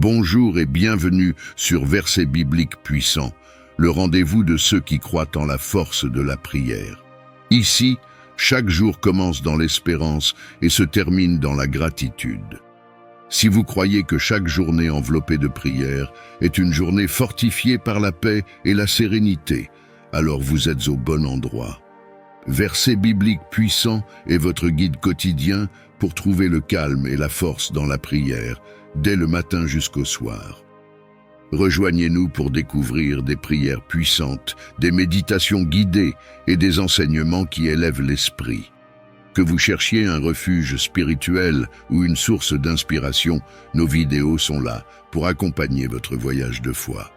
Bonjour et bienvenue sur Versets bibliques puissants, le rendez-vous de ceux qui croient en la force de la prière. Ici, chaque jour commence dans l'espérance et se termine dans la gratitude. Si vous croyez que chaque journée enveloppée de prière est une journée fortifiée par la paix et la sérénité, alors vous êtes au bon endroit. Versets bibliques puissants est votre guide quotidien pour trouver le calme et la force dans la prière, dès le matin jusqu'au soir. Rejoignez-nous pour découvrir des prières puissantes, des méditations guidées et des enseignements qui élèvent l'esprit. Que vous cherchiez un refuge spirituel ou une source d'inspiration, nos vidéos sont là pour accompagner votre voyage de foi.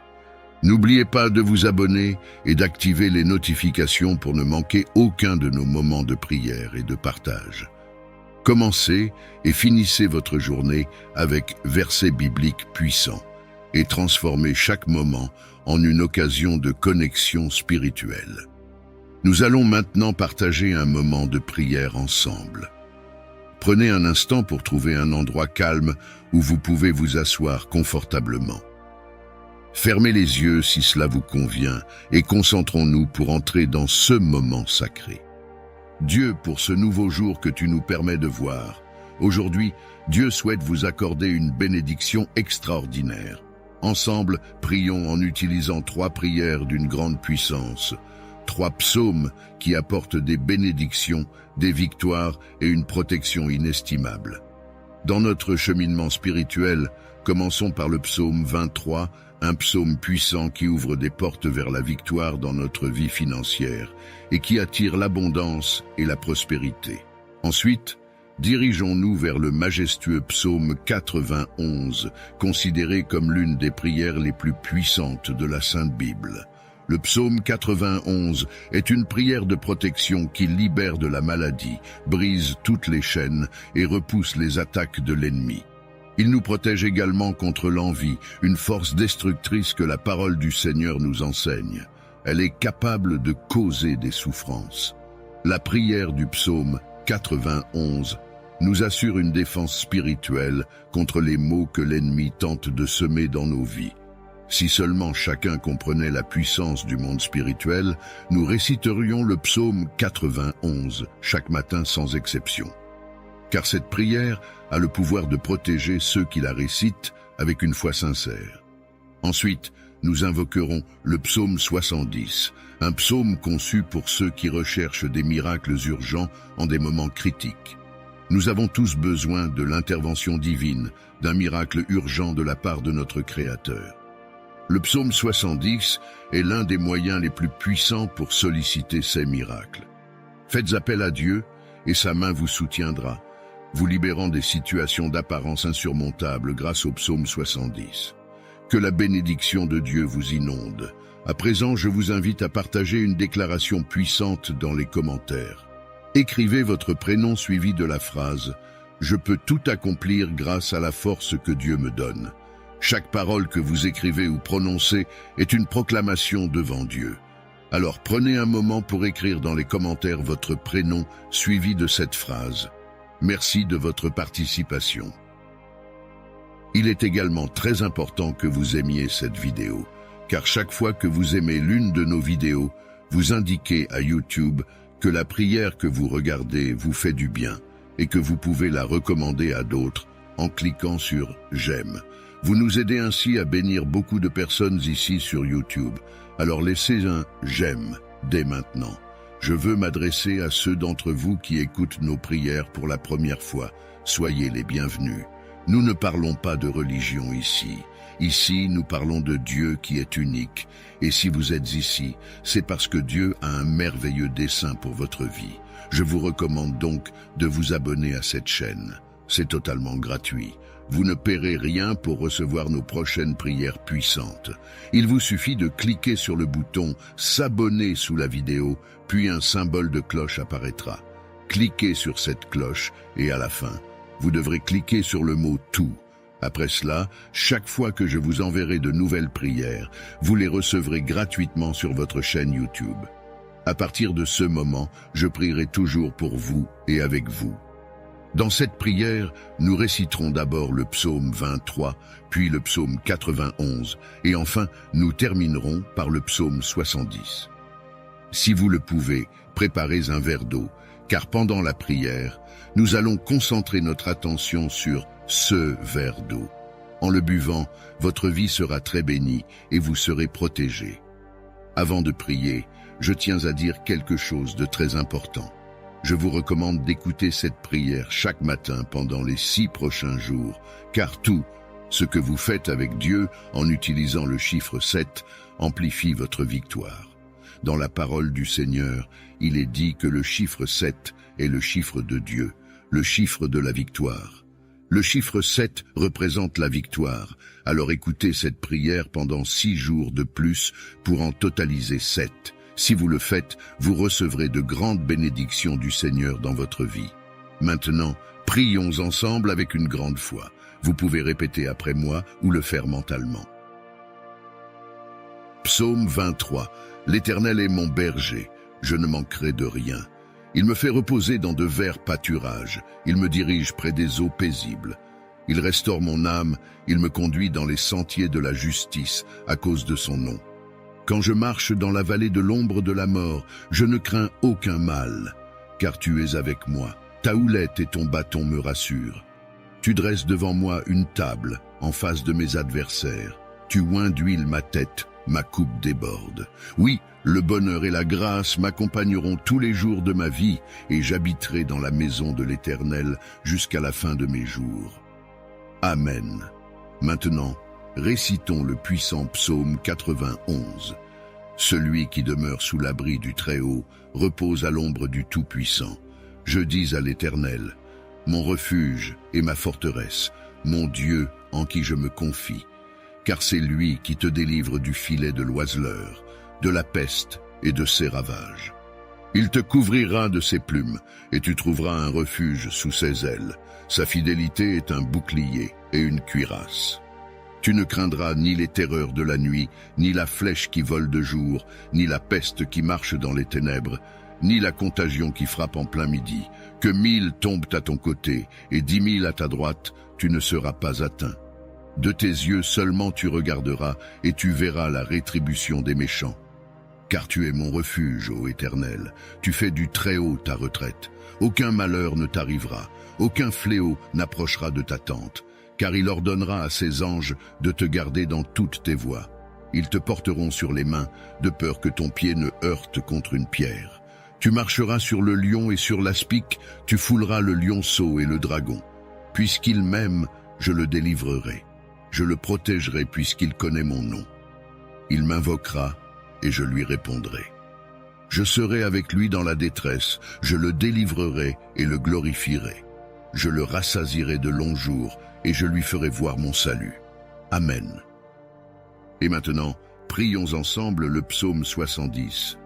N'oubliez pas de vous abonner et d'activer les notifications pour ne manquer aucun de nos moments de prière et de partage. Commencez et finissez votre journée avec versets bibliques puissants et transformez chaque moment en une occasion de connexion spirituelle. Nous allons maintenant partager un moment de prière ensemble. Prenez un instant pour trouver un endroit calme où vous pouvez vous asseoir confortablement. Fermez les yeux si cela vous convient et concentrons-nous pour entrer dans ce moment sacré. Dieu, pour ce nouveau jour que tu nous permets de voir, aujourd'hui, Dieu souhaite vous accorder une bénédiction extraordinaire. Ensemble, prions en utilisant 3 prières d'une grande puissance, 3 psaumes qui apportent des bénédictions, des victoires et une protection inestimable. Dans notre cheminement spirituel, commençons par le psaume 23, un psaume puissant qui ouvre des portes vers la victoire dans notre vie financière et qui attire l'abondance et la prospérité. Ensuite, dirigeons-nous vers le majestueux psaume 91, considéré comme l'une des prières les plus puissantes de la Sainte Bible. Le psaume 91 est une prière de protection qui libère de la maladie, brise toutes les chaînes et repousse les attaques de l'ennemi. Il nous protège également contre l'envie, une force destructrice que la parole du Seigneur nous enseigne. Elle est capable de causer des souffrances. La prière du psaume 91 nous assure une défense spirituelle contre les maux que l'ennemi tente de semer dans nos vies. Si seulement chacun comprenait la puissance du monde spirituel, nous réciterions le psaume 91 chaque matin sans exception. Car cette prière a le pouvoir de protéger ceux qui la récitent avec une foi sincère. Ensuite, nous invoquerons le psaume 70, un psaume conçu pour ceux qui recherchent des miracles urgents en des moments critiques. Nous avons tous besoin de l'intervention divine, d'un miracle urgent de la part de notre Créateur. Le psaume 70 est l'un des moyens les plus puissants pour solliciter ces miracles. Faites appel à Dieu et sa main vous soutiendra, vous libérant des situations d'apparence insurmontables grâce au psaume 70. Que la bénédiction de Dieu vous inonde. À présent, je vous invite à partager une déclaration puissante dans les commentaires. Écrivez votre prénom suivi de la phrase « Je peux tout accomplir grâce à la force que Dieu me donne ». Chaque parole que vous écrivez ou prononcez est une proclamation devant Dieu. Alors prenez un moment pour écrire dans les commentaires votre prénom suivi de cette phrase. Merci de votre participation. Il est également très important que vous aimiez cette vidéo, car chaque fois que vous aimez l'une de nos vidéos, vous indiquez à YouTube que la prière que vous regardez vous fait du bien et que vous pouvez la recommander à d'autres en cliquant sur « J'aime ». Vous nous aidez ainsi à bénir beaucoup de personnes ici sur YouTube. Alors laissez un « J'aime » dès maintenant. Je veux m'adresser à ceux d'entre vous qui écoutent nos prières pour la première fois. Soyez les bienvenus. Nous ne parlons pas de religion ici. Ici, nous parlons de Dieu qui est unique. Et si vous êtes ici, c'est parce que Dieu a un merveilleux dessein pour votre vie. Je vous recommande donc de vous abonner à cette chaîne. C'est totalement gratuit. Vous ne paierez rien pour recevoir nos prochaines prières puissantes. Il vous suffit de cliquer sur le bouton « S'abonner » sous la vidéo, puis un symbole de cloche apparaîtra. Cliquez sur cette cloche et à la fin, vous devrez cliquer sur le mot « Tout ». Après cela, chaque fois que je vous enverrai de nouvelles prières, vous les recevrez gratuitement sur votre chaîne YouTube. À partir de ce moment, je prierai toujours pour vous et avec vous. Dans cette prière, nous réciterons d'abord le psaume 23, puis le psaume 91, et enfin, nous terminerons par le psaume 70. Si vous le pouvez, préparez un verre d'eau, car pendant la prière, nous allons concentrer notre attention sur ce verre d'eau. En le buvant, votre vie sera très bénie et vous serez protégés. Avant de prier, je tiens à dire quelque chose de très important. Je vous recommande d'écouter cette prière chaque matin pendant les 6 prochains jours, car tout ce que vous faites avec Dieu en utilisant le chiffre 7 amplifie votre victoire. Dans la parole du Seigneur, il est dit que le chiffre 7 est le chiffre de Dieu, le chiffre de la victoire. Le chiffre 7 représente la victoire, alors écoutez cette prière pendant 6 jours de plus pour en totaliser 7. Si vous le faites, vous recevrez de grandes bénédictions du Seigneur dans votre vie. Maintenant, prions ensemble avec une grande foi. Vous pouvez répéter après moi ou le faire mentalement. Psaume 23. L'Éternel est mon berger, je ne manquerai de rien. Il me fait reposer dans de verts pâturages, il me dirige près des eaux paisibles. Il restaure mon âme, il me conduit dans les sentiers de la justice à cause de son nom. Quand je marche dans la vallée de l'ombre de la mort, je ne crains aucun mal, car tu es avec moi. Ta houlette et ton bâton me rassurent. Tu dresses devant moi une table en face de mes adversaires. Tu oins d'huile ma tête, ma coupe déborde. Oui, le bonheur et la grâce m'accompagneront tous les jours de ma vie et j'habiterai dans la maison de l'Éternel jusqu'à la fin de mes jours. Amen. Maintenant, récitons le puissant psaume 91. Celui qui demeure sous l'abri du Très-Haut repose à l'ombre du Tout-Puissant. Je dis à l'Éternel, mon refuge et ma forteresse, mon Dieu en qui je me confie. Car c'est lui qui te délivre du filet de l'oiseleur, de la peste et de ses ravages. Il te couvrira de ses plumes, et tu trouveras un refuge sous ses ailes. Sa fidélité est un bouclier et une cuirasse. Tu ne craindras ni les terreurs de la nuit, ni la flèche qui vole de jour, ni la peste qui marche dans les ténèbres, ni la contagion qui frappe en plein midi. Que 1000 tombent à ton côté et 10 000 à ta droite, tu ne seras pas atteint. De tes yeux seulement tu regarderas et tu verras la rétribution des méchants. Car tu es mon refuge, ô Éternel, tu fais du Très-Haut ta retraite. Aucun malheur ne t'arrivera, aucun fléau n'approchera de ta tente, car il ordonnera à ses anges de te garder dans toutes tes voies. Ils te porteront sur les mains, de peur que ton pied ne heurte contre une pierre. Tu marcheras sur le lion et sur l'aspic, tu fouleras le lionceau et le dragon. Puisqu'il m'aime, je le délivrerai. Je le protégerai puisqu'il connaît mon nom. Il m'invoquera et je lui répondrai. Je serai avec lui dans la détresse, je le délivrerai et le glorifierai. Je le rassasierai de longs jours et je lui ferai voir mon salut. Amen. Et maintenant, prions ensemble le psaume 70.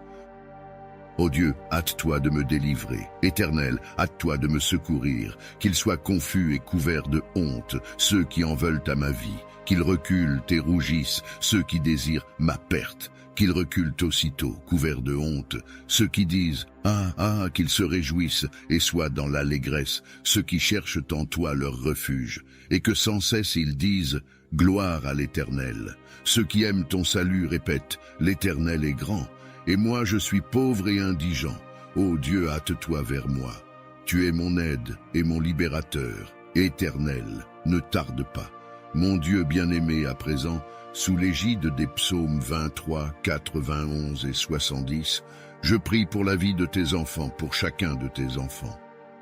Ô Dieu, hâte-toi de me délivrer. Éternel, hâte-toi de me secourir. Qu'ils soient confus et couverts de honte, ceux qui en veulent à ma vie. Qu'ils reculent et rougissent, ceux qui désirent ma perte. Qu'ils reculent aussitôt, couverts de honte, ceux qui disent « Ah, ah !» qu'ils se réjouissent et soient dans l'allégresse, ceux qui cherchent en toi leur refuge, et que sans cesse ils disent « Gloire à l'Éternel !» Ceux qui aiment ton salut répètent « L'Éternel est grand !» Et moi je suis pauvre et indigent. Ô Dieu, hâte-toi vers moi. Tu es mon aide et mon libérateur. Éternel, ne tarde pas. Mon Dieu bien-aimé à présent, sous l'égide des psaumes 23, 91 et 70, je prie pour la vie de tes enfants, pour chacun de tes enfants.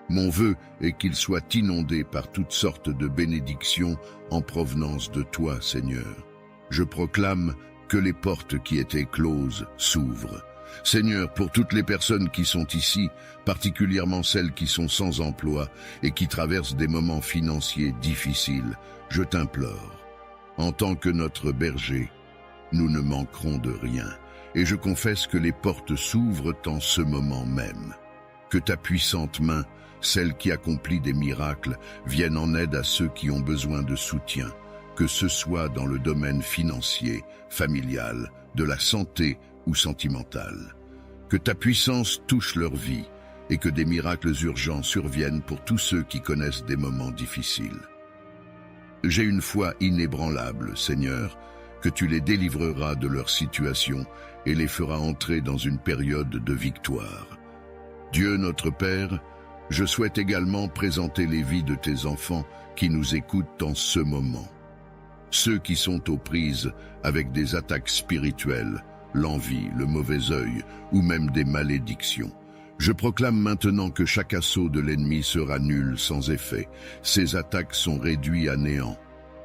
Mon vœu est qu'ils soient inondés par toutes sortes de bénédictions en provenance de toi, Seigneur. Je proclame que les portes qui étaient closes s'ouvrent. Seigneur, pour toutes les personnes qui sont ici, particulièrement celles qui sont sans emploi et qui traversent des moments financiers difficiles, je t'implore. En tant que notre berger, nous ne manquerons de rien, et je confesse que les portes s'ouvrent en ce moment même. Que ta puissante main, celle qui accomplit des miracles, vienne en aide à ceux qui ont besoin de soutien, que ce soit dans le domaine financier, familial, de la santé ou sentimental. Que ta puissance touche leur vie et que des miracles urgents surviennent pour tous ceux qui connaissent des moments difficiles. J'ai une foi inébranlable, Seigneur, que tu les délivreras de leur situation et les feras entrer dans une période de victoire. Dieu notre Père, je souhaite également présenter les vies de tes enfants qui nous écoutent en ce moment. Ceux qui sont aux prises avec des attaques spirituelles, l'envie, le mauvais œil ou même des malédictions. Je proclame maintenant que chaque assaut de l'ennemi sera nul sans effet. Ces attaques sont réduites à néant.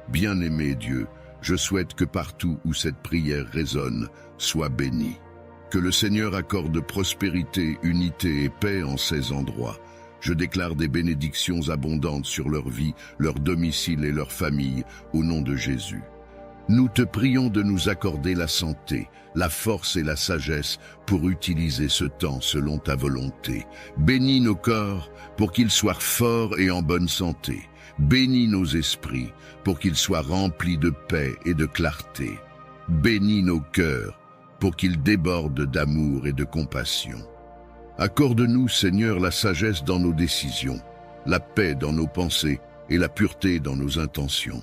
Bien-aimé Dieu, je souhaite que partout où cette prière résonne, soit bénie. Que le Seigneur accorde prospérité, unité et paix en ces endroits. Je déclare des bénédictions abondantes sur leur vie, leur domicile et leur famille, au nom de Jésus. Nous te prions de nous accorder la santé, la force et la sagesse pour utiliser ce temps selon ta volonté. Bénis nos corps pour qu'ils soient forts et en bonne santé. Bénis nos esprits pour qu'ils soient remplis de paix et de clarté. Bénis nos cœurs pour qu'ils débordent d'amour et de compassion. Accorde-nous, Seigneur, la sagesse dans nos décisions, la paix dans nos pensées et la pureté dans nos intentions.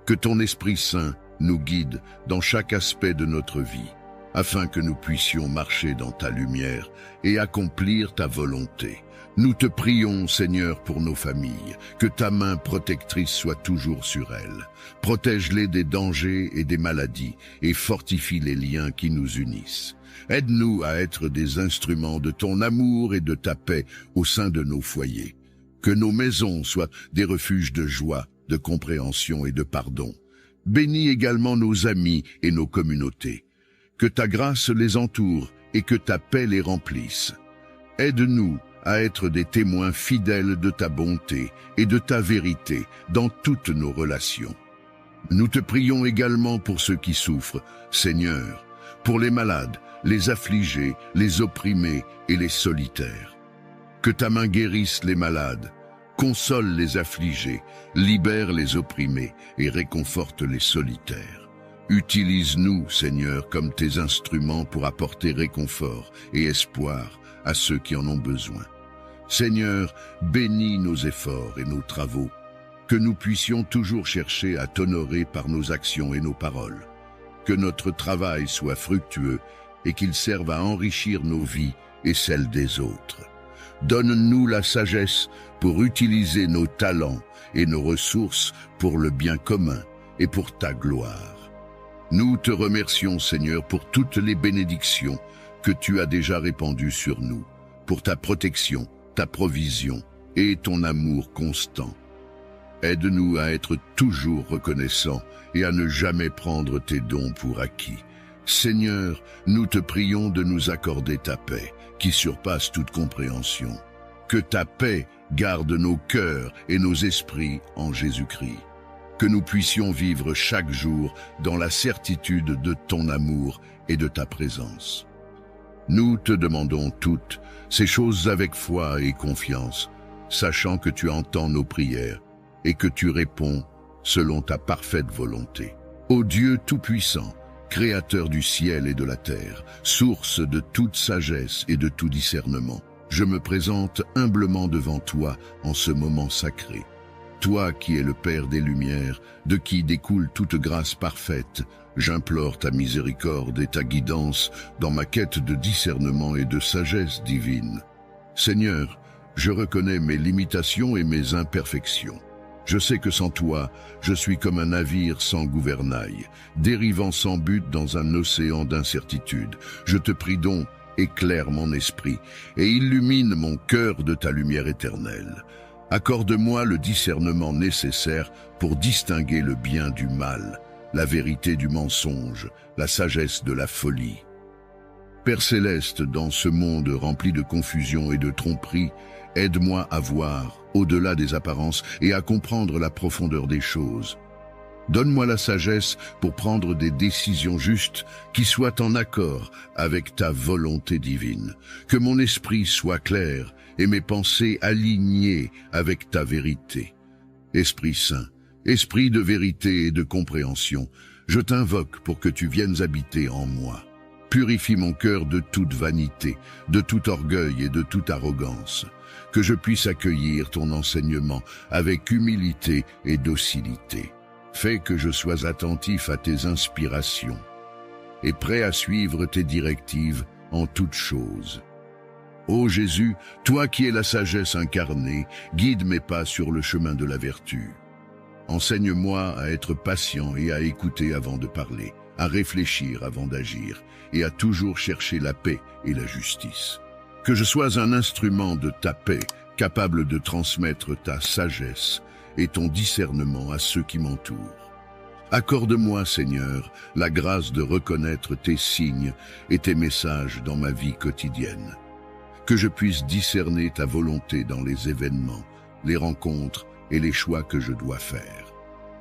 Que ton Esprit Saint nous guide dans chaque aspect de notre vie, afin que nous puissions marcher dans ta lumière et accomplir ta volonté. Nous te prions, Seigneur, pour nos familles, que ta main protectrice soit toujours sur elles. Protège-les des dangers et des maladies et fortifie les liens qui nous unissent. Aide-nous à être des instruments de ton amour et de ta paix au sein de nos foyers. Que nos maisons soient des refuges de joie, de compréhension et de pardon. Bénis également nos amis et nos communautés. Que ta grâce les entoure et que ta paix les remplisse. Aide-nous à être des témoins fidèles de ta bonté et de ta vérité dans toutes nos relations. Nous te prions également pour ceux qui souffrent, Seigneur, pour les malades, les affligés, les opprimés et les solitaires. Que ta main guérisse les malades, console les affligés, libère les opprimés et réconforte les solitaires. Utilise-nous, Seigneur, comme tes instruments pour apporter réconfort et espoir à ceux qui en ont besoin. Seigneur, bénis nos efforts et nos travaux, que nous puissions toujours chercher à t'honorer par nos actions et nos paroles. Que notre travail soit fructueux et qu'il serve à enrichir nos vies et celles des autres. Donne-nous la sagesse pour utiliser nos talents et nos ressources pour le bien commun et pour ta gloire. Nous te remercions, Seigneur, pour toutes les bénédictions que tu as déjà répandues sur nous, pour ta protection, ta provision et ton amour constant. Aide-nous à être toujours reconnaissants et à ne jamais prendre tes dons pour acquis. Seigneur, nous te prions de nous accorder ta paix, qui surpasse toute compréhension. Que ta paix garde nos cœurs et nos esprits en Jésus-Christ. Que nous puissions vivre chaque jour dans la certitude de ton amour et de ta présence. Nous te demandons toutes ces choses avec foi et confiance, sachant que tu entends nos prières et que tu réponds selon ta parfaite volonté. Ô Dieu Tout-Puissant, Créateur du ciel et de la terre, source de toute sagesse et de tout discernement, je me présente humblement devant toi en ce moment sacré. Toi qui es le Père des Lumières, de qui découle toute grâce parfaite, j'implore ta miséricorde et ta guidance dans ma quête de discernement et de sagesse divine. Seigneur, je reconnais mes limitations et mes imperfections. Je sais que sans toi, je suis comme un navire sans gouvernail, dérivant sans but dans un océan d'incertitude. Je te prie donc, éclaire mon esprit et illumine mon cœur de ta lumière éternelle. Accorde-moi le discernement nécessaire pour distinguer le bien du mal, la vérité du mensonge, la sagesse de la folie. Père céleste, dans ce monde rempli de confusion et de tromperie, aide-moi à voir au-delà des apparences et à comprendre la profondeur des choses. Donne-moi la sagesse pour prendre des décisions justes qui soient en accord avec ta volonté divine. Que mon esprit soit clair et mes pensées alignées avec ta vérité. Esprit Saint, Esprit de vérité et de compréhension, je t'invoque pour que tu viennes habiter en moi. Purifie mon cœur de toute vanité, de tout orgueil et de toute arrogance, que je puisse accueillir ton enseignement avec humilité et docilité. Fais que je sois attentif à tes inspirations et prêt à suivre tes directives en toutes choses. Ô Jésus, toi qui es la sagesse incarnée, guide mes pas sur le chemin de la vertu. Enseigne-moi à être patient et à écouter avant de parler, à réfléchir avant d'agir et à toujours chercher la paix et la justice. Que je sois un instrument de ta paix, capable de transmettre ta sagesse et ton discernement à ceux qui m'entourent. Accorde-moi, Seigneur, la grâce de reconnaître tes signes et tes messages dans ma vie quotidienne. Que je puisse discerner ta volonté dans les événements, les rencontres et les choix que je dois faire.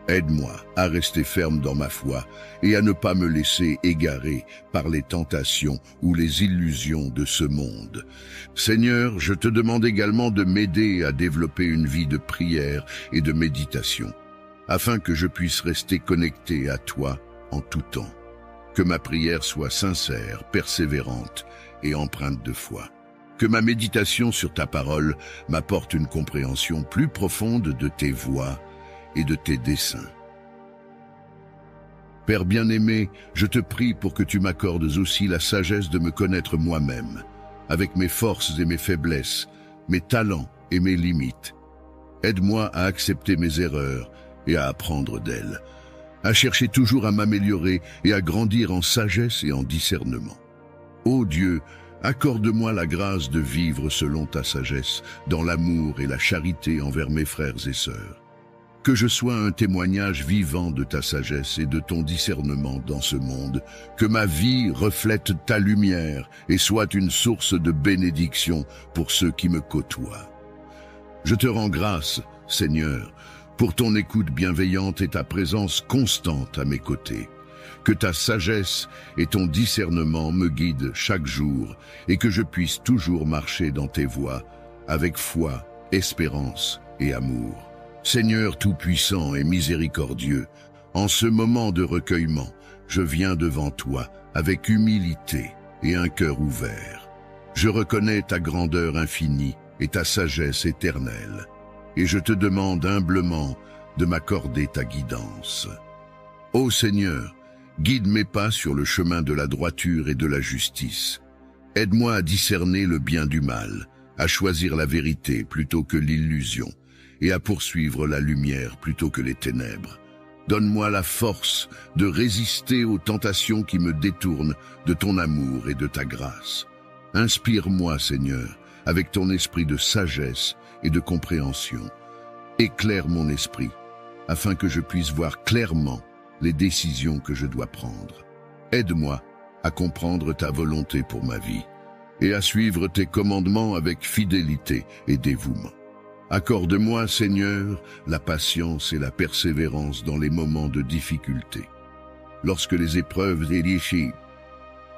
Aide-moi à rester ferme dans ma foi et à ne pas me laisser égarer par les tentations ou les illusions de ce monde. Seigneur, je te demande également de m'aider à développer une vie de prière et de méditation, afin que je puisse rester connecté à toi en tout temps. Que ma prière soit sincère, persévérante et empreinte de foi. Que ma méditation sur ta parole m'apporte une compréhension plus profonde de tes voies et de tes desseins. Père bien-aimé, je te prie pour que tu m'accordes aussi la sagesse de me connaître moi-même, avec mes forces et mes faiblesses, mes talents et mes limites. Aide-moi à accepter mes erreurs et à apprendre d'elles, à chercher toujours à m'améliorer et à grandir en sagesse et en discernement. Ô Dieu, accorde-moi la grâce de vivre selon ta sagesse, dans l'amour et la charité envers mes frères et sœurs. Que je sois un témoignage vivant de ta sagesse et de ton discernement dans ce monde, que ma vie reflète ta lumière et soit une source de bénédiction pour ceux qui me côtoient. Je te rends grâce, Seigneur, pour ton écoute bienveillante et ta présence constante à mes côtés. Que ta sagesse et ton discernement me guident chaque jour et que je puisse toujours marcher dans tes voies avec foi, espérance et amour. Seigneur tout-puissant et miséricordieux, en ce moment de recueillement, je viens devant toi avec humilité et un cœur ouvert. Je reconnais ta grandeur infinie et ta sagesse éternelle, et je te demande humblement de m'accorder ta guidance. Ô Seigneur, guide mes pas sur le chemin de la droiture et de la justice. Aide-moi à discerner le bien du mal, à choisir la vérité plutôt que l'illusion, et à poursuivre la lumière plutôt que les ténèbres. Donne-moi la force de résister aux tentations qui me détournent de ton amour et de ta grâce. Inspire-moi, Seigneur, avec ton esprit de sagesse et de compréhension. Éclaire mon esprit, afin que je puisse voir clairement les décisions que je dois prendre. Aide-moi à comprendre ta volonté pour ma vie et à suivre tes commandements avec fidélité et dévouement. Accorde-moi, Seigneur, la patience et la persévérance dans les moments de difficulté. Lorsque les épreuves et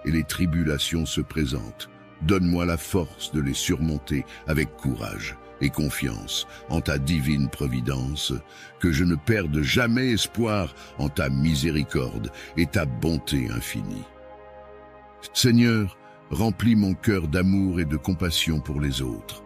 les tribulations se présentent, donne-moi la force de les surmonter avec courage et confiance en ta divine providence, que je ne perde jamais espoir en ta miséricorde et ta bonté infinie. Seigneur, remplis mon cœur d'amour et de compassion pour les autres.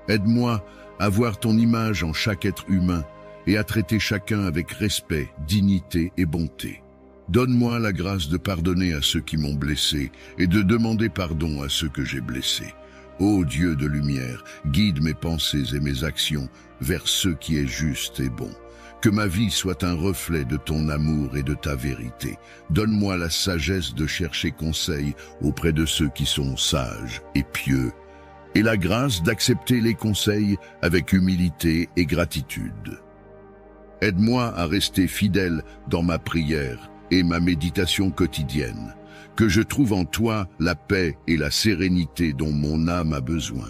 Aide-moi à voir ton image en chaque être humain et à traiter chacun avec respect, dignité et bonté. Donne-moi la grâce de pardonner à ceux qui m'ont blessé et de demander pardon à ceux que j'ai blessés. Ô Dieu de lumière, guide mes pensées et mes actions vers ce qui est juste et bon. Que ma vie soit un reflet de ton amour et de ta vérité. Donne-moi la sagesse de chercher conseil auprès de ceux qui sont sages et pieux, et la grâce d'accepter les conseils avec humilité et gratitude. Aide-moi à rester fidèle dans ma prière et ma méditation quotidienne, que je trouve en toi la paix et la sérénité dont mon âme a besoin.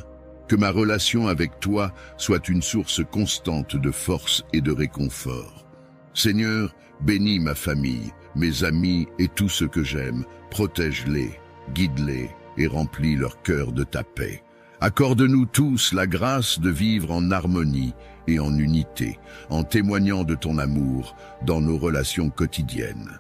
Que ma relation avec toi soit une source constante de force et de réconfort. Seigneur, bénis ma famille, mes amis et tous ceux que j'aime, protège-les, guide-les et remplis leur cœur de ta paix. Accorde-nous tous la grâce de vivre en harmonie et en unité, en témoignant de ton amour dans nos relations quotidiennes.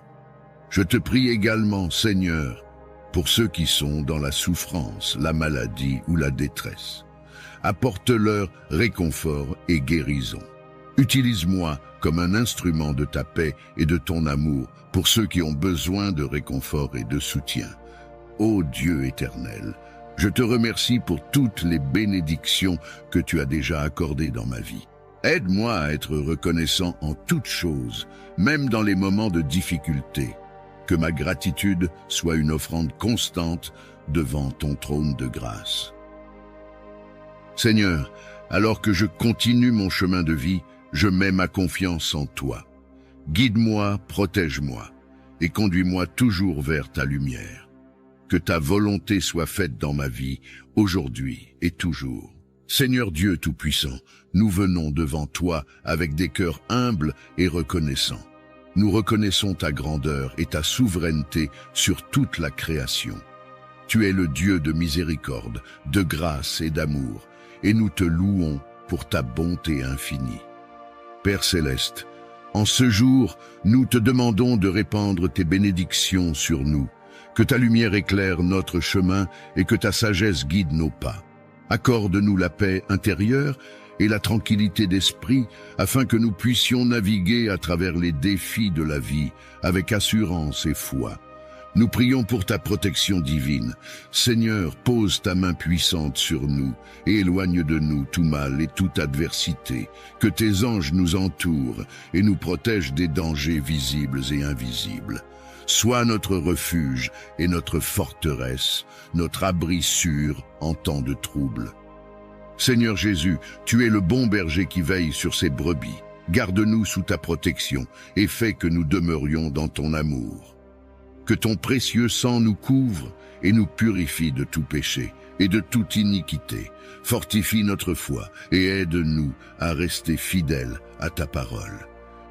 Je te prie également, Seigneur, pour ceux qui sont dans la souffrance, la maladie ou la détresse. Apporte-leur réconfort et guérison. Utilise-moi comme un instrument de ta paix et de ton amour pour ceux qui ont besoin de réconfort et de soutien. Ô Dieu éternel, je te remercie pour toutes les bénédictions que tu as déjà accordées dans ma vie. Aide-moi à être reconnaissant en toutes choses, même dans les moments de difficulté. Que ma gratitude soit une offrande constante devant ton trône de grâce. Seigneur, alors que je continue mon chemin de vie, je mets ma confiance en toi. Guide-moi, protège-moi et conduis-moi toujours vers ta lumière. Que ta volonté soit faite dans ma vie, aujourd'hui et toujours. Seigneur Dieu Tout-Puissant, nous venons devant toi avec des cœurs humbles et reconnaissants. Nous reconnaissons ta grandeur et ta souveraineté sur toute la création. Tu es le Dieu de miséricorde, de grâce et d'amour, et nous te louons pour ta bonté infinie. Père céleste, en ce jour, nous te demandons de répandre tes bénédictions sur nous, que ta lumière éclaire notre chemin et que ta sagesse guide nos pas. Accorde-nous la paix intérieure et la tranquillité d'esprit, afin que nous puissions naviguer à travers les défis de la vie avec assurance et foi. Nous prions pour ta protection divine. Seigneur, pose ta main puissante sur nous et éloigne de nous tout mal et toute adversité. Que tes anges nous entourent et nous protègent des dangers visibles et invisibles. Sois notre refuge et notre forteresse, notre abri sûr en temps de trouble. Seigneur Jésus, tu es le bon berger qui veille sur ses brebis. Garde-nous sous ta protection et fais que nous demeurions dans ton amour. Que ton précieux sang nous couvre et nous purifie de tout péché et de toute iniquité. Fortifie notre foi et aide-nous à rester fidèles à ta parole.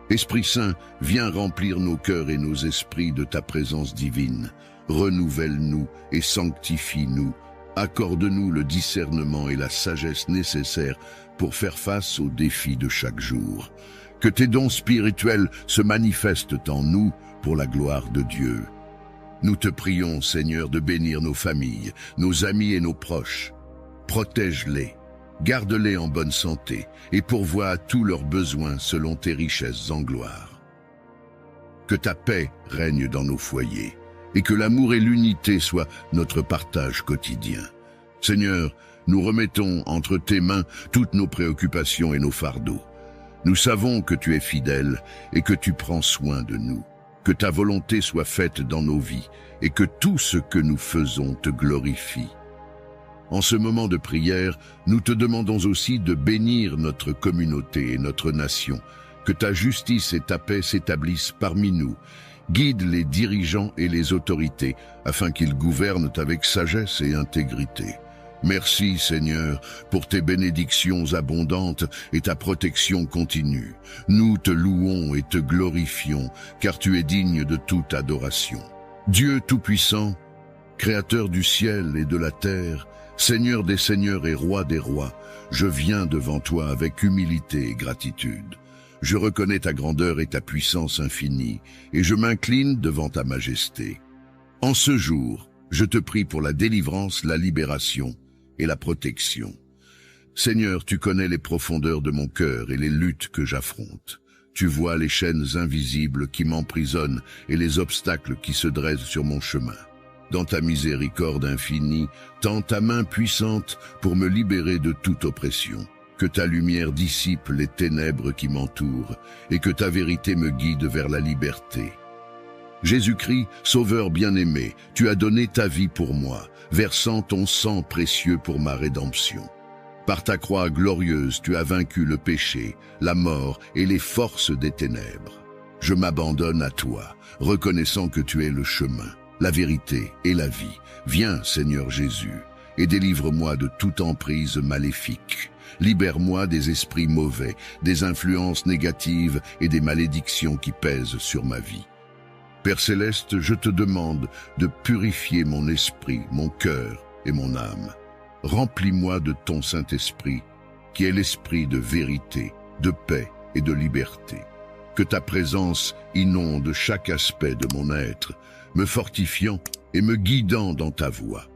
Esprit Saint, viens remplir nos cœurs et nos esprits de ta présence divine. Renouvelle-nous et sanctifie-nous. Accorde-nous le discernement et la sagesse nécessaires pour faire face aux défis de chaque jour. Que tes dons spirituels se manifestent en nous pour la gloire de Dieu. Nous te prions, Seigneur, de bénir nos familles, nos amis et nos proches. Protège-les, garde-les en bonne santé et pourvois à tous leurs besoins selon tes richesses en gloire. Que ta paix règne dans nos foyers et que l'amour et l'unité soient notre partage quotidien. Seigneur, nous remettons entre tes mains toutes nos préoccupations et nos fardeaux. Nous savons que tu es fidèle et que tu prends soin de nous. Que ta volonté soit faite dans nos vies et que tout ce que nous faisons te glorifie. En ce moment de prière, nous te demandons aussi de bénir notre communauté et notre nation. Que ta justice et ta paix s'établissent parmi nous. Guide les dirigeants et les autorités afin qu'ils gouvernent avec sagesse et intégrité. Merci Seigneur pour tes bénédictions abondantes et ta protection continue. Nous te louons et te glorifions car tu es digne de toute adoration. Dieu Tout-Puissant, Créateur du ciel et de la terre, Seigneur des seigneurs et Roi des rois, je viens devant toi avec humilité et gratitude. Je reconnais ta grandeur et ta puissance infinie, et je m'incline devant ta majesté. En ce jour, je te prie pour la délivrance, la libération et la protection. Seigneur, tu connais les profondeurs de mon cœur et les luttes que j'affronte. Tu vois les chaînes invisibles qui m'emprisonnent et les obstacles qui se dressent sur mon chemin. Dans ta miséricorde infinie, tends ta main puissante pour me libérer de toute oppression. Que ta lumière dissipe les ténèbres qui m'entourent et que ta vérité me guide vers la liberté. Jésus-Christ, Sauveur bien-aimé, tu as donné ta vie pour moi, versant ton sang précieux pour ma rédemption. Par ta croix glorieuse, tu as vaincu le péché, la mort et les forces des ténèbres. Je m'abandonne à toi, reconnaissant que tu es le chemin, la vérité et la vie. Viens, Seigneur Jésus, et délivre-moi de toute emprise maléfique. Libère-moi des esprits mauvais, des influences négatives et des malédictions qui pèsent sur ma vie. Père Céleste, je te demande de purifier mon esprit, mon cœur et mon âme. Remplis-moi de ton Saint-Esprit, qui est l'esprit de vérité, de paix et de liberté. Que ta présence inonde chaque aspect de mon être, me fortifiant et me guidant dans ta voie.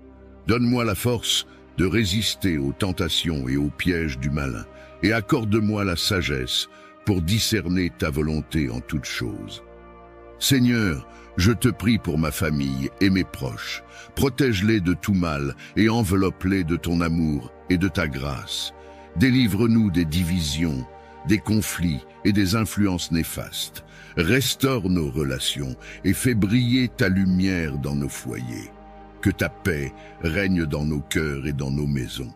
Donne-moi la force de résister aux tentations et aux pièges du malin, et accorde-moi la sagesse pour discerner ta volonté en toutes choses. Seigneur, je te prie pour ma famille et mes proches. Protège-les de tout mal et enveloppe-les de ton amour et de ta grâce. Délivre-nous des divisions, des conflits et des influences néfastes. Restaure nos relations et fais briller ta lumière dans nos foyers. Que ta paix règne dans nos cœurs et dans nos maisons.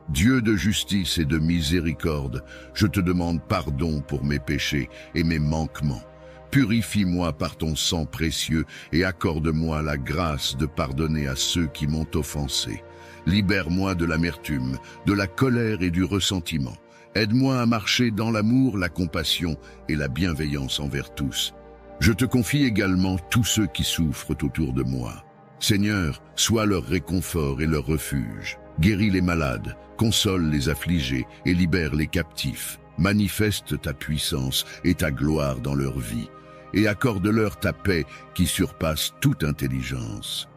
Dieu de justice et de miséricorde, je te demande pardon pour mes péchés et mes manquements. Purifie-moi par ton sang précieux et accorde-moi la grâce de pardonner à ceux qui m'ont offensé. Libère-moi de l'amertume, de la colère et du ressentiment. Aide-moi à marcher dans l'amour, la compassion et la bienveillance envers tous. Je te confie également tous ceux qui souffrent autour de moi. Seigneur, sois leur réconfort et leur refuge. Guéris les malades, console les affligés et libère les captifs. Manifeste ta puissance et ta gloire dans leur vie, et accorde-leur ta paix qui surpasse toute intelligence.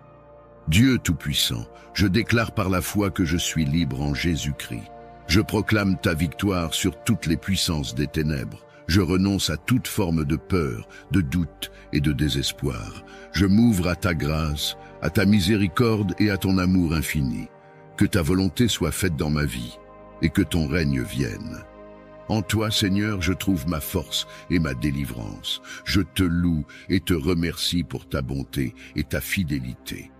Dieu Tout-Puissant, je déclare par la foi que je suis libre en Jésus-Christ. Je proclame ta victoire sur toutes les puissances des ténèbres. Je renonce à toute forme de peur, de doute et de désespoir. Je m'ouvre à ta grâce, à ta miséricorde et à ton amour infini. Que ta volonté soit faite dans ma vie et que ton règne vienne. En toi, Seigneur, je trouve ma force et ma délivrance. Je te loue et te remercie pour ta bonté et ta fidélité.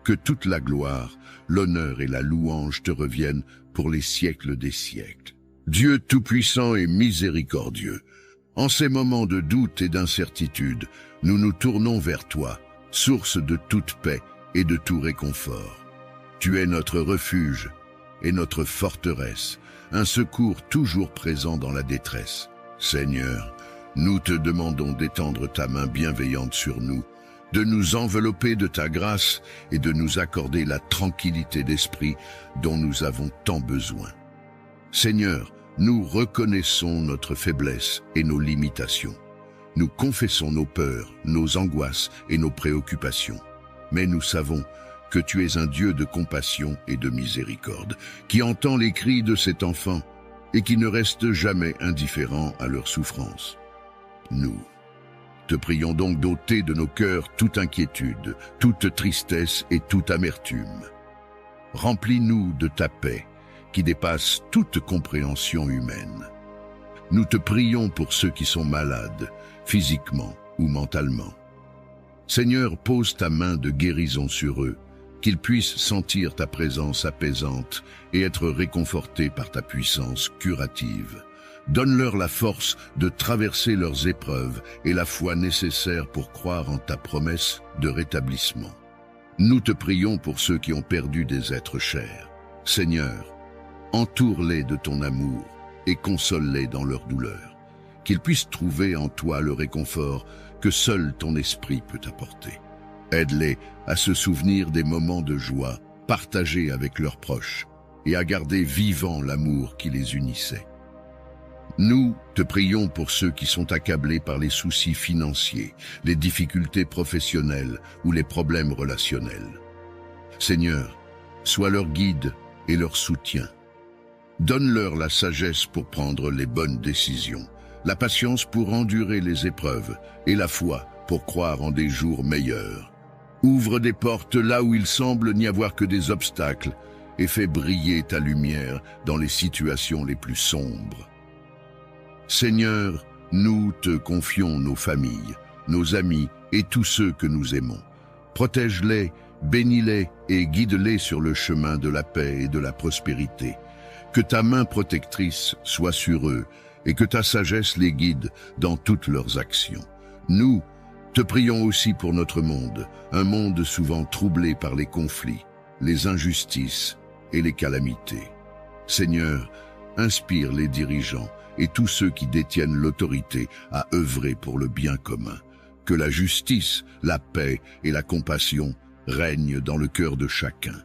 Que toute la gloire, l'honneur et la louange te reviennent pour les siècles des siècles. Dieu tout-puissant et miséricordieux, en ces moments de doute et d'incertitude, nous nous tournons vers toi, source de toute paix et de tout réconfort. Tu es notre refuge et notre forteresse, un secours toujours présent dans la détresse. Seigneur, nous te demandons d'étendre ta main bienveillante sur nous, de nous envelopper de ta grâce et de nous accorder la tranquillité d'esprit dont nous avons tant besoin. Seigneur, nous reconnaissons notre faiblesse et nos limitations. Nous confessons nos peurs, nos angoisses et nos préoccupations. Mais nous savons que tu es un Dieu de compassion et de miséricorde, qui entend les cris de cet enfant et qui ne reste jamais indifférent à leur souffrance. Nous te prions donc d'ôter de nos cœurs toute inquiétude, toute tristesse et toute amertume. Remplis-nous de ta paix, qui dépasse toute compréhension humaine. Nous te prions pour ceux qui sont malades, physiquement ou mentalement. Seigneur, pose ta main de guérison sur eux, qu'ils puissent sentir ta présence apaisante et être réconfortés par ta puissance curative. Donne-leur la force de traverser leurs épreuves et la foi nécessaire pour croire en ta promesse de rétablissement. Nous te prions pour ceux qui ont perdu des êtres chers. Seigneur, entoure-les de ton amour et console-les dans leur douleur, qu'ils puissent trouver en toi le réconfort que seul ton esprit peut apporter. Aide-les à se souvenir des moments de joie partagés avec leurs proches et à garder vivant l'amour qui les unissait. Nous te prions pour ceux qui sont accablés par les soucis financiers, les difficultés professionnelles ou les problèmes relationnels. Seigneur, sois leur guide et leur soutien. Donne-leur la sagesse pour prendre les bonnes décisions, la patience pour endurer les épreuves et la foi pour croire en des jours meilleurs. Ouvre des portes là où il semble n'y avoir que des obstacles et fais briller ta lumière dans les situations les plus sombres. Seigneur, nous te confions nos familles, nos amis et tous ceux que nous aimons. Protège-les, bénis-les et guide-les sur le chemin de la paix et de la prospérité. Que ta main protectrice soit sur eux et que ta sagesse les guide dans toutes leurs actions. Nous te prions aussi pour notre monde, un monde souvent troublé par les conflits, les injustices et les calamités. Seigneur, inspire les dirigeants et tous ceux qui détiennent l'autorité à œuvrer pour le bien commun. Que la justice, la paix et la compassion règnent dans le cœur de chacun.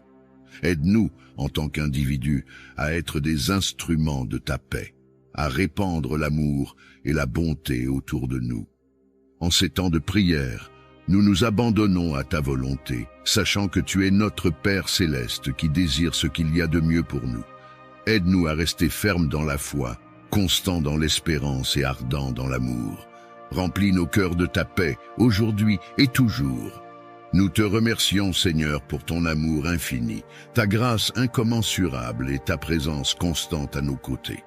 Aide-nous, en tant qu'individus, à être des instruments de ta paix, à répandre l'amour et la bonté autour de nous. En ces temps de prière, nous nous abandonnons à ta volonté, sachant que tu es notre Père céleste qui désire ce qu'il y a de mieux pour nous. Aide-nous à rester fermes dans la foi, constants dans l'espérance et ardents dans l'amour. Remplis nos cœurs de ta paix, aujourd'hui et toujours. Nous te remercions, Seigneur, pour ton amour infini, ta grâce incommensurable et ta présence constante à nos côtés.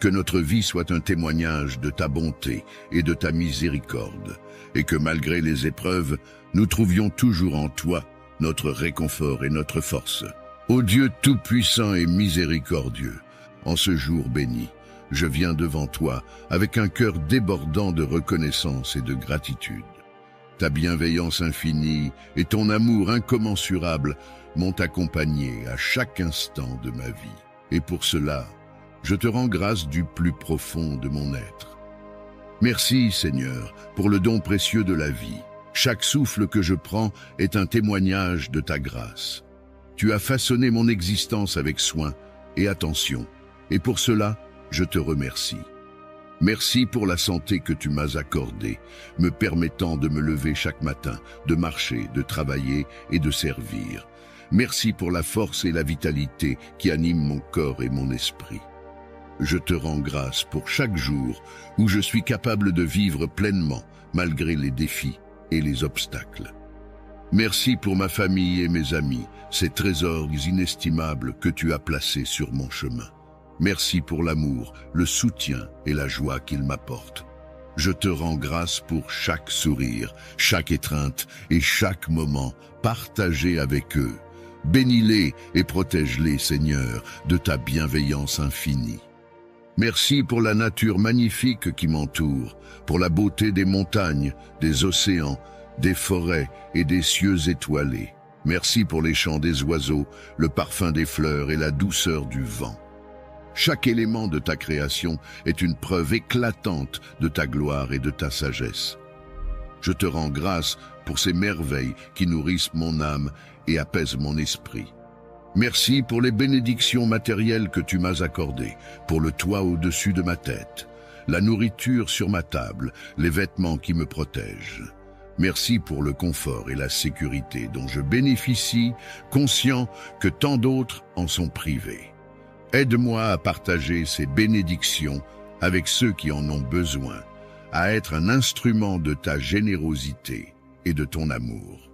Que notre vie soit un témoignage de ta bonté et de ta miséricorde, et que malgré les épreuves, nous trouvions toujours en toi notre réconfort et notre force. Ô Dieu tout-puissant et miséricordieux, en ce jour béni, je viens devant toi avec un cœur débordant de reconnaissance et de gratitude. Ta bienveillance infinie et ton amour incommensurable m'ont accompagné à chaque instant de ma vie. Et pour cela, je te rends grâce du plus profond de mon être. Merci, Seigneur, pour le don précieux de la vie. Chaque souffle que je prends est un témoignage de ta grâce. Tu as façonné mon existence avec soin et attention, et pour cela, je te remercie. Merci pour la santé que tu m'as accordée, me permettant de me lever chaque matin, de marcher, de travailler et de servir. Merci pour la force et la vitalité qui animent mon corps et mon esprit. Je te rends grâce pour chaque jour où je suis capable de vivre pleinement, malgré les défis et les obstacles. Merci pour ma famille et mes amis, ces trésors inestimables que tu as placés sur mon chemin. Merci pour l'amour, le soutien et la joie qu'ils m'apportent. Je te rends grâce pour chaque sourire, chaque étreinte et chaque moment partagé avec eux. Bénis-les et protège-les, Seigneur, de ta bienveillance infinie. Merci pour la nature magnifique qui m'entoure, pour la beauté des montagnes, des océans, des forêts et des cieux étoilés. Merci pour les chants des oiseaux, le parfum des fleurs et la douceur du vent. Chaque élément de ta création est une preuve éclatante de ta gloire et de ta sagesse. Je te rends grâce pour ces merveilles qui nourrissent mon âme et apaisent mon esprit. Merci pour les bénédictions matérielles que tu m'as accordées, pour le toit au-dessus de ma tête, la nourriture sur ma table, les vêtements qui me protègent. Merci pour le confort et la sécurité dont je bénéficie, conscient que tant d'autres en sont privés. Aide-moi à partager ces bénédictions avec ceux qui en ont besoin, à être un instrument de ta générosité et de ton amour.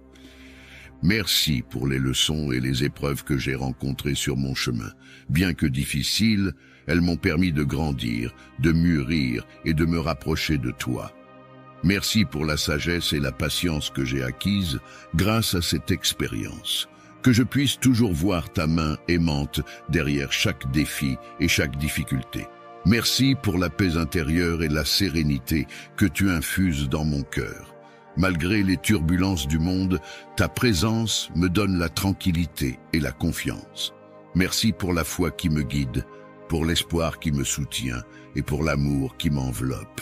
Merci pour les leçons et les épreuves que j'ai rencontrées sur mon chemin. Bien que difficiles, elles m'ont permis de grandir, de mûrir et de me rapprocher de toi. Merci pour la sagesse et la patience que j'ai acquises grâce à cette expérience. Que je puisse toujours voir ta main aimante derrière chaque défi et chaque difficulté. Merci pour la paix intérieure et la sérénité que tu infuses dans mon cœur. Malgré les turbulences du monde, ta présence me donne la tranquillité et la confiance. Merci pour la foi qui me guide, pour l'espoir qui me soutient et pour l'amour qui m'enveloppe.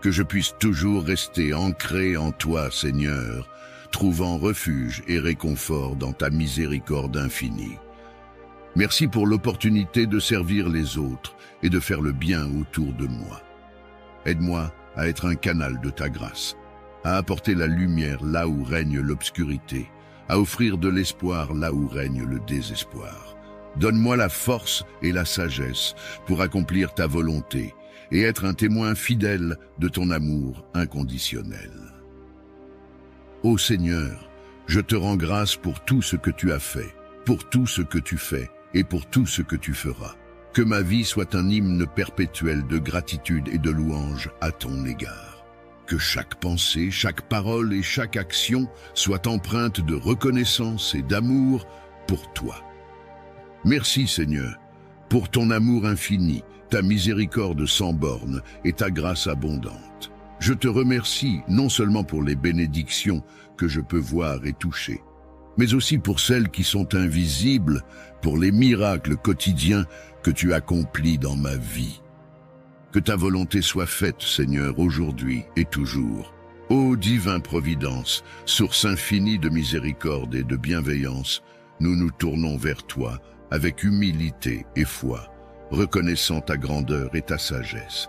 Que je puisse toujours rester ancré en toi, Seigneur, trouvant refuge et réconfort dans ta miséricorde infinie. Merci pour l'opportunité de servir les autres et de faire le bien autour de moi. Aide-moi à être un canal de ta grâce, à apporter la lumière là où règne l'obscurité, à offrir de l'espoir là où règne le désespoir. Donne-moi la force et la sagesse pour accomplir ta volonté et être un témoin fidèle de ton amour inconditionnel. Ô Seigneur, je te rends grâce pour tout ce que tu as fait, pour tout ce que tu fais et pour tout ce que tu feras. Que ma vie soit un hymne perpétuel de gratitude et de louange à ton égard. Que chaque pensée, chaque parole et chaque action soient empreintes de reconnaissance et d'amour pour toi. Merci Seigneur, pour ton amour infini, ta miséricorde sans bornes et ta grâce abondante. Je te remercie non seulement pour les bénédictions que je peux voir et toucher, mais aussi pour celles qui sont invisibles, pour les miracles quotidiens que tu accomplis dans ma vie. Que ta volonté soit faite, Seigneur, aujourd'hui et toujours. Ô divine Providence, source infinie de miséricorde et de bienveillance, nous nous tournons vers toi avec humilité et foi, reconnaissant ta grandeur et ta sagesse.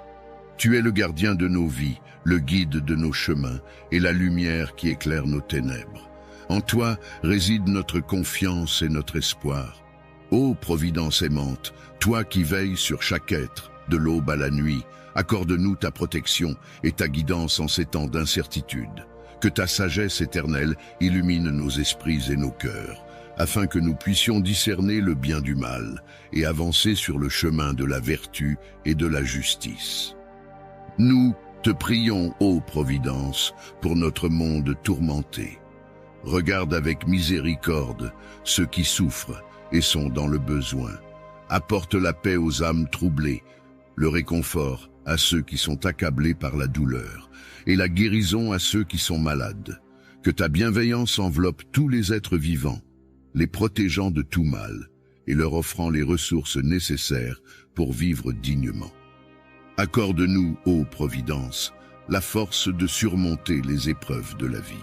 Tu es le gardien de nos vies, le guide de nos chemins et la lumière qui éclaire nos ténèbres. En toi réside notre confiance et notre espoir. Ô Providence aimante, toi qui veilles sur chaque être, de l'aube à la nuit, accorde-nous ta protection et ta guidance en ces temps d'incertitude. Que ta sagesse éternelle illumine nos esprits et nos cœurs, afin que nous puissions discerner le bien du mal et avancer sur le chemin de la vertu et de la justice. Nous te prions, ô Providence, pour notre monde tourmenté. Regarde avec miséricorde ceux qui souffrent et sont dans le besoin. Apporte la paix aux âmes troublées, le réconfort à ceux qui sont accablés par la douleur, et la guérison à ceux qui sont malades. Que ta bienveillance enveloppe tous les êtres vivants, les protégeant de tout mal, et leur offrant les ressources nécessaires pour vivre dignement. Accorde-nous, ô Providence, la force de surmonter les épreuves de la vie.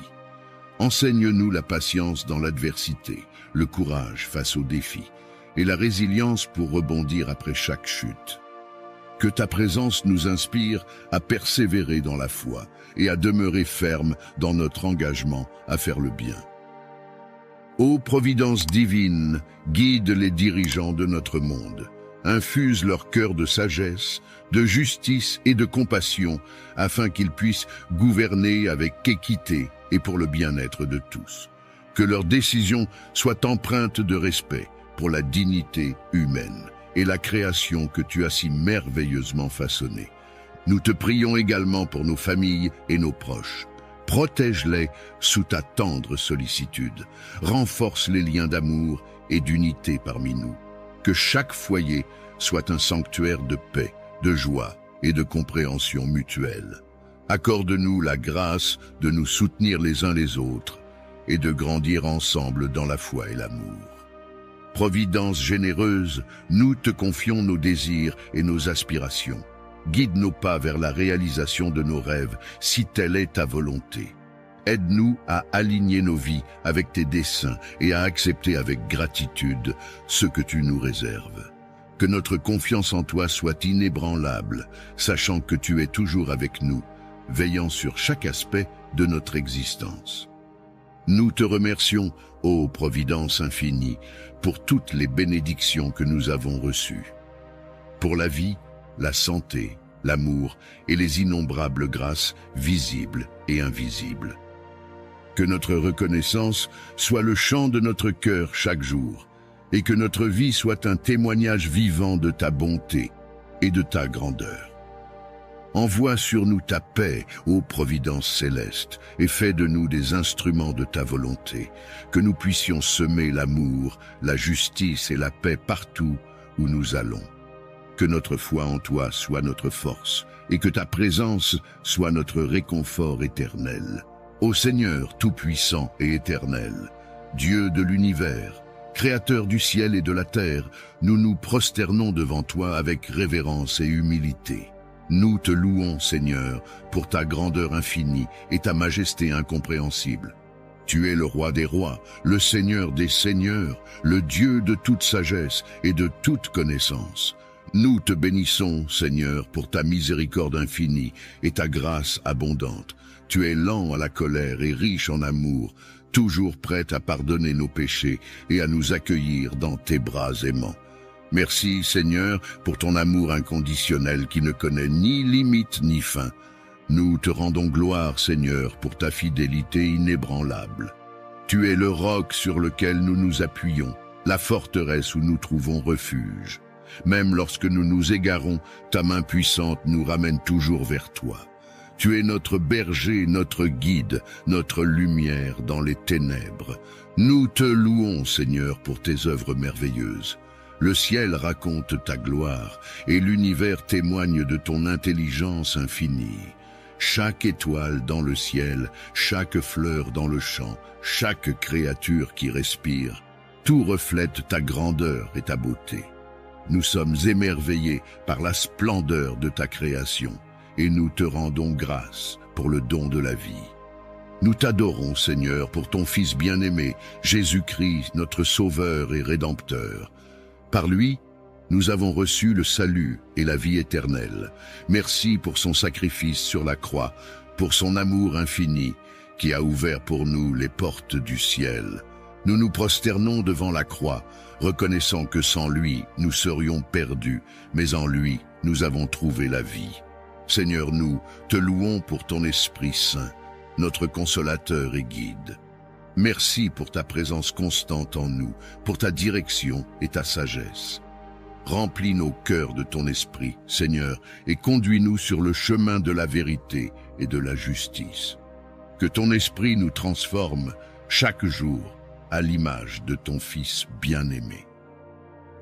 Enseigne-nous la patience dans l'adversité, le courage face aux défis, et la résilience pour rebondir après chaque chute. Que ta présence nous inspire à persévérer dans la foi et à demeurer fermes dans notre engagement à faire le bien. Ô Providence divine, guide les dirigeants de notre monde. Infuse leur cœur de sagesse, de justice et de compassion, afin qu'ils puissent gouverner avec équité et pour le bien-être de tous. Que leurs décisions soient empreintes de respect pour la dignité humaine et la création que tu as si merveilleusement façonnée. Nous te prions également pour nos familles et nos proches. Protège-les sous ta tendre sollicitude. Renforce les liens d'amour et d'unité parmi nous. Que chaque foyer soit un sanctuaire de paix, de joie et de compréhension mutuelle. Accorde-nous la grâce de nous soutenir les uns les autres et de grandir ensemble dans la foi et l'amour. Providence généreuse, nous te confions nos désirs et nos aspirations. Guide nos pas vers la réalisation de nos rêves, si telle est ta volonté. Aide-nous à aligner nos vies avec tes desseins et à accepter avec gratitude ce que tu nous réserves. Que notre confiance en toi soit inébranlable, sachant que tu es toujours avec nous, veillant sur chaque aspect de notre existence. Nous te remercions, ô Providence infinie, pour toutes les bénédictions que nous avons reçues. Pour la vie, la santé, l'amour et les innombrables grâces visibles et invisibles. Que notre reconnaissance soit le chant de notre cœur chaque jour, et que notre vie soit un témoignage vivant de ta bonté et de ta grandeur. Envoie sur nous ta paix, ô Providence céleste, et fais de nous des instruments de ta volonté, que nous puissions semer l'amour, la justice et la paix partout où nous allons. Que notre foi en toi soit notre force, et que ta présence soit notre réconfort éternel. Ô Seigneur tout-puissant et éternel, Dieu de l'univers, Créateur du ciel et de la terre, nous nous prosternons devant toi avec révérence et humilité. Nous te louons, Seigneur, pour ta grandeur infinie et ta majesté incompréhensible. Tu es le roi des rois, le Seigneur des seigneurs, le Dieu de toute sagesse et de toute connaissance. Nous te bénissons, Seigneur, pour ta miséricorde infinie et ta grâce abondante. Tu es lent à la colère et riche en amour, toujours prêt à pardonner nos péchés et à nous accueillir dans tes bras aimants. Merci, Seigneur, pour ton amour inconditionnel qui ne connaît ni limite ni fin. Nous te rendons gloire, Seigneur, pour ta fidélité inébranlable. Tu es le roc sur lequel nous nous appuyons, la forteresse où nous trouvons refuge. Même lorsque nous nous égarons, ta main puissante nous ramène toujours vers toi. Tu es notre berger, notre guide, notre lumière dans les ténèbres. Nous te louons, Seigneur, pour tes œuvres merveilleuses. Le ciel raconte ta gloire et l'univers témoigne de ton intelligence infinie. Chaque étoile dans le ciel, chaque fleur dans le champ, chaque créature qui respire, tout reflète ta grandeur et ta beauté. Nous sommes émerveillés par la splendeur de ta création et nous te rendons grâce pour le don de la vie. Nous t'adorons, Seigneur, pour ton Fils bien-aimé, Jésus-Christ, notre Sauveur et Rédempteur. Par lui, nous avons reçu le salut et la vie éternelle. Merci pour son sacrifice sur la croix, pour son amour infini, qui a ouvert pour nous les portes du ciel. Nous nous prosternons devant la croix, reconnaissant que sans lui, nous serions perdus, mais en lui, nous avons trouvé la vie. Seigneur, nous te louons pour ton Esprit Saint, notre consolateur et guide. Merci pour ta présence constante en nous, pour ta direction et ta sagesse. Remplis nos cœurs de ton esprit, Seigneur, et conduis-nous sur le chemin de la vérité et de la justice. Que ton esprit nous transforme chaque jour à l'image de ton Fils bien-aimé.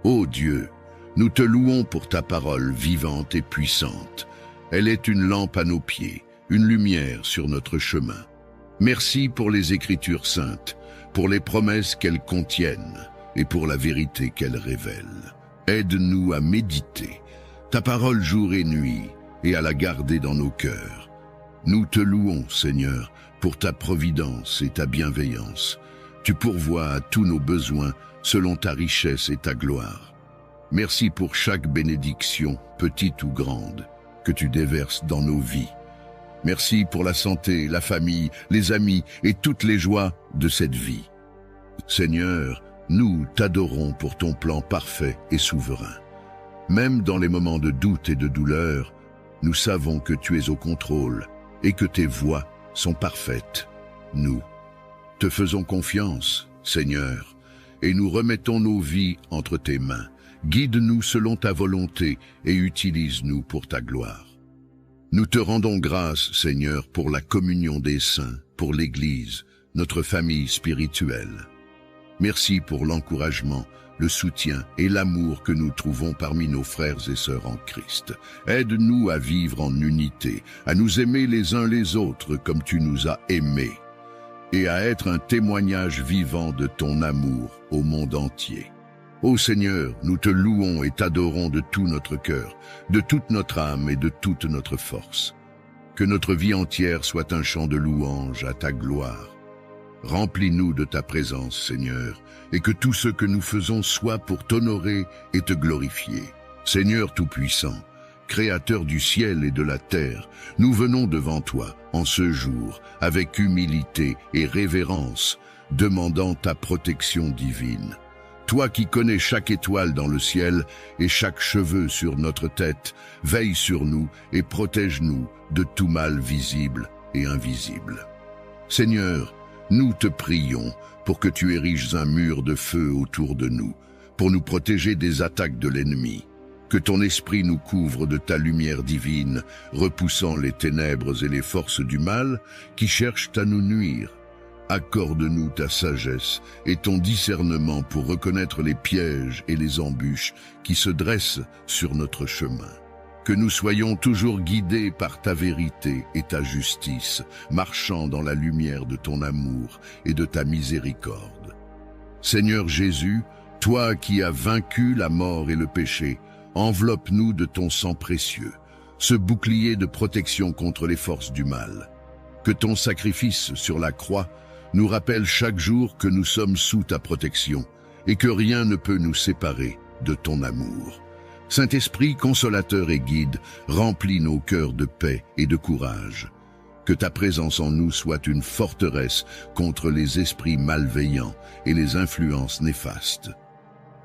Ô Dieu, nous te louons pour ta parole vivante et puissante. Elle est une lampe à nos pieds, une lumière sur notre chemin. Merci pour les Écritures saintes, pour les promesses qu'elles contiennent et pour la vérité qu'elles révèlent. Aide-nous à méditer ta parole jour et nuit et à la garder dans nos cœurs. Nous te louons, Seigneur, pour ta providence et ta bienveillance. Tu pourvois à tous nos besoins selon ta richesse et ta gloire. Merci pour chaque bénédiction, petite ou grande, que tu déverses dans nos vies. Merci pour la santé, la famille, les amis et toutes les joies de cette vie. Seigneur, nous t'adorons pour ton plan parfait et souverain. Même dans les moments de doute et de douleur, nous savons que tu es au contrôle et que tes voies sont parfaites. Nous te faisons confiance, Seigneur, et nous remettons nos vies entre tes mains. Guide-nous selon ta volonté et utilise-nous pour ta gloire. Nous te rendons grâce, Seigneur, pour la communion des saints, pour l'Église, notre famille spirituelle. Merci pour l'encouragement, le soutien et l'amour que nous trouvons parmi nos frères et sœurs en Christ. Aide-nous à vivre en unité, à nous aimer les uns les autres comme tu nous as aimés, et à être un témoignage vivant de ton amour au monde entier. Ô Seigneur, nous te louons et t'adorons de tout notre cœur, de toute notre âme et de toute notre force. Que notre vie entière soit un chant de louange à ta gloire. Remplis-nous de ta présence, Seigneur, et que tout ce que nous faisons soit pour t'honorer et te glorifier. Seigneur Tout-Puissant, Créateur du ciel et de la terre, nous venons devant toi en ce jour avec humilité et révérence, demandant ta protection divine. Toi qui connais chaque étoile dans le ciel et chaque cheveu sur notre tête, veille sur nous et protège-nous de tout mal visible et invisible. Seigneur, nous te prions pour que tu ériges un mur de feu autour de nous, pour nous protéger des attaques de l'ennemi. Que ton esprit nous couvre de ta lumière divine, repoussant les ténèbres et les forces du mal qui cherchent à nous nuire. Accorde-nous ta sagesse et ton discernement pour reconnaître les pièges et les embûches qui se dressent sur notre chemin. Que nous soyons toujours guidés par ta vérité et ta justice, marchant dans la lumière de ton amour et de ta miséricorde. Seigneur Jésus, toi qui as vaincu la mort et le péché, enveloppe-nous de ton sang précieux, ce bouclier de protection contre les forces du mal. Que ton sacrifice sur la croix nous rappelle chaque jour que nous sommes sous ta protection et que rien ne peut nous séparer de ton amour. Saint-Esprit, consolateur et guide, remplis nos cœurs de paix et de courage. Que ta présence en nous soit une forteresse contre les esprits malveillants et les influences néfastes.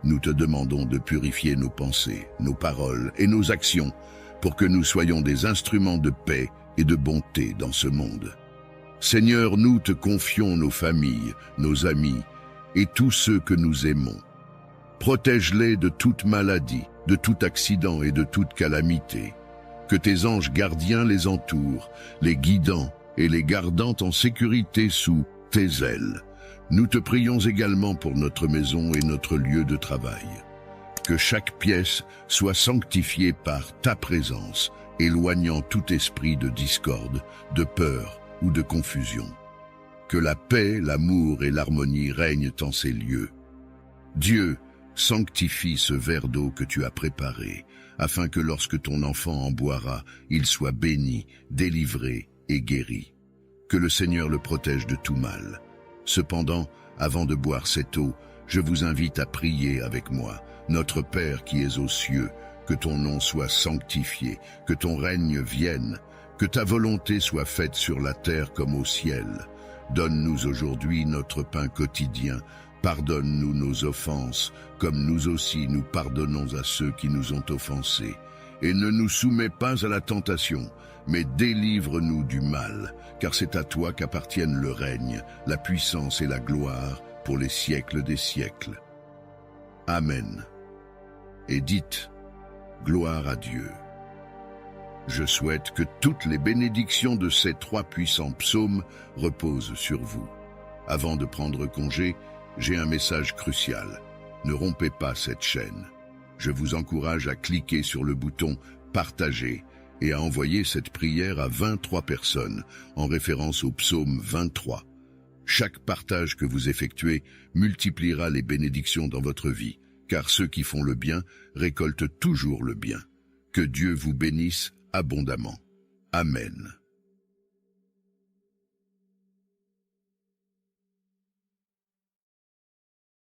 Nous te demandons de purifier nos pensées, nos paroles et nos actions pour que nous soyons des instruments de paix et de bonté dans ce monde. Seigneur, nous te confions nos familles, nos amis et tous ceux que nous aimons. Protège-les de toute maladie, de tout accident et de toute calamité. Que tes anges gardiens les entourent, les guidant et les gardant en sécurité sous tes ailes. Nous te prions également pour notre maison et notre lieu de travail. Que chaque pièce soit sanctifiée par ta présence, éloignant tout esprit de discorde, de peur ou de confusion. Que la paix, l'amour et l'harmonie règnent en ces lieux. Dieu, sanctifie ce verre d'eau que tu as préparé, afin que lorsque ton enfant en boira, il soit béni, délivré et guéri. Que le Seigneur le protège de tout mal. Cependant, avant de boire cette eau, je vous invite à prier avec moi, Notre Père qui es aux cieux, que ton nom soit sanctifié, que ton règne vienne, que ta volonté soit faite sur la terre comme au ciel. Donne-nous aujourd'hui notre pain quotidien. Pardonne-nous nos offenses, comme nous aussi nous pardonnons à ceux qui nous ont offensés. Et ne nous soumets pas à la tentation, mais délivre-nous du mal, car c'est à toi qu'appartiennent le règne, la puissance et la gloire pour les siècles des siècles. Amen. Et dites, gloire à Dieu. Je souhaite que toutes les bénédictions de ces 3 puissants psaumes reposent sur vous. Avant de prendre congé, j'ai un message crucial. Ne rompez pas cette chaîne. Je vous encourage à cliquer sur le bouton « Partager » et à envoyer cette prière à 23 personnes, en référence au psaume 23. Chaque partage que vous effectuez multipliera les bénédictions dans votre vie, car ceux qui font le bien récoltent toujours le bien. Que Dieu vous bénisse abondamment. Amen.